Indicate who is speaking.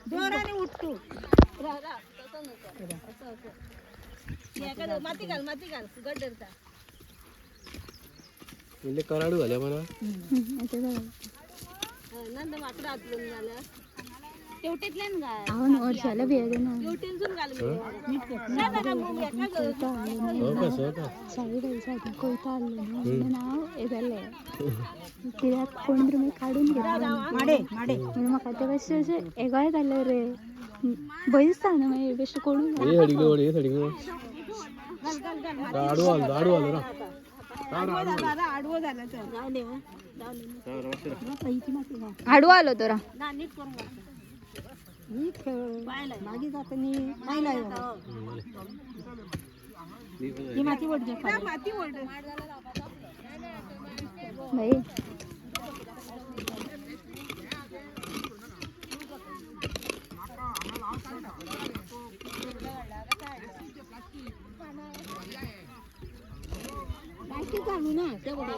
Speaker 1: जोराने उठ तू. माती घाल गड्डरचा.
Speaker 2: म्हणजे कराडू झाल्या म्हणा.
Speaker 1: नंद मात्र आतून झालं. तेवटेतल्यान गाय.
Speaker 3: आवन वर्षाला बियादे ना.
Speaker 1: तेवटेंसून घाल मी.
Speaker 3: साडी साडी कोयता आले नाव येदले. कित्याक कोण तरी मी काढून घेतला.
Speaker 1: माडे
Speaker 3: म्हणून म्हाका ते बेश्टे अशे एगायत आले रे. भंय दिसता ना मागीर बेश्टे कोणून
Speaker 2: हे हडिंग आडवो आलो ना.
Speaker 1: आडवो झाला तर जाऊ दे.
Speaker 3: आडवा आलो तोरा.
Speaker 1: नीट करून नीट मागे जात नाही माती ओढ माती ओढ
Speaker 3: भाई
Speaker 1: चालू ना तेवढे